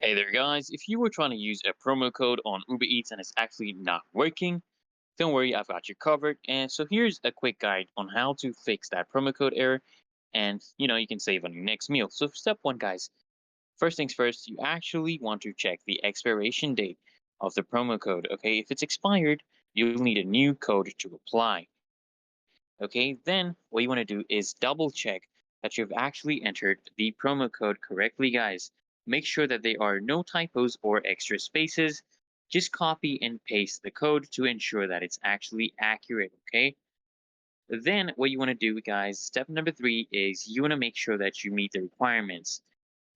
Hey there, guys. If you were trying to use a promo code on Uber Eats and it's actually not working, don't worry, I've got you covered. And so here's a quick guide on how to fix that promo code error and you can save on your next meal. So step one, guys, first things first, you actually want to check the expiration date of the promo code. Okay, if it's expired, you'll need a new code to apply. Okay, then what you want to do is double check that you've actually entered the promo code correctly, guys. Make sure that there are no typos or extra spaces. Just copy and paste the code to ensure that it's actually accurate, okay? Then what you want to do, guys, step number three is you want to make sure that you meet the requirements.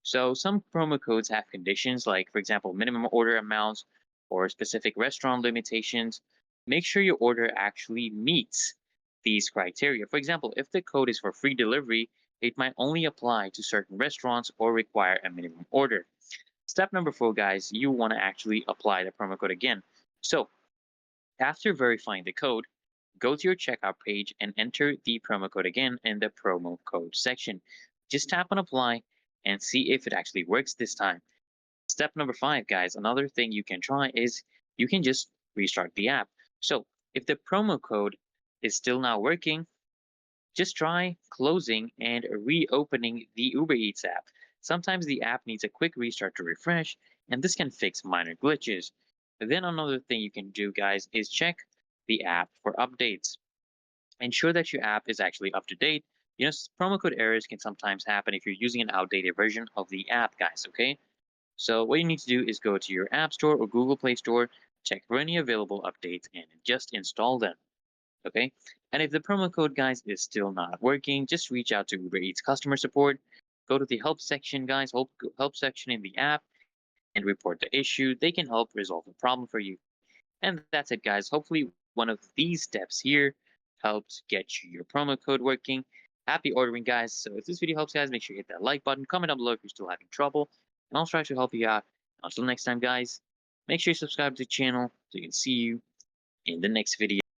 So some promo codes have conditions like, for example, minimum order amounts or specific restaurant limitations. Make sure your order actually meets these criteria. For example, if the code is for free delivery, it might only apply to certain restaurants or require a minimum order. Step number four, guys, you want to actually apply the promo code again. So after verifying the code, go to your checkout page and enter the promo code again in the promo code section. Just tap on apply and see if it actually works this time. Step number five, guys, another thing you can try is you can just restart the app. So if the promo code is still not working, just try closing and reopening the Uber Eats app. Sometimes the app needs a quick restart to refresh, and this can fix minor glitches. Then another thing you can do, guys, is check the app for updates. Ensure that your app is actually up to date. Promo code errors can sometimes happen if you're using an outdated version of the app, guys, okay? So what you need to do is go to your App Store or Google Play Store, check for any available updates, and just install them. Okay. And if the promo code, guys, is still not working, just reach out to Uber Eats customer support. Go to the help section, guys, help section in the app, and report the issue. They can help resolve the problem for you. And that's it, guys. Hopefully, one of these steps here helps get you your promo code working. Happy ordering, guys. So if this video helps, guys, make sure you hit that like button. Comment down below if you're still having trouble, and I'll try to help you out. Until next time, guys, make sure you subscribe to the channel so you can see you in the next video.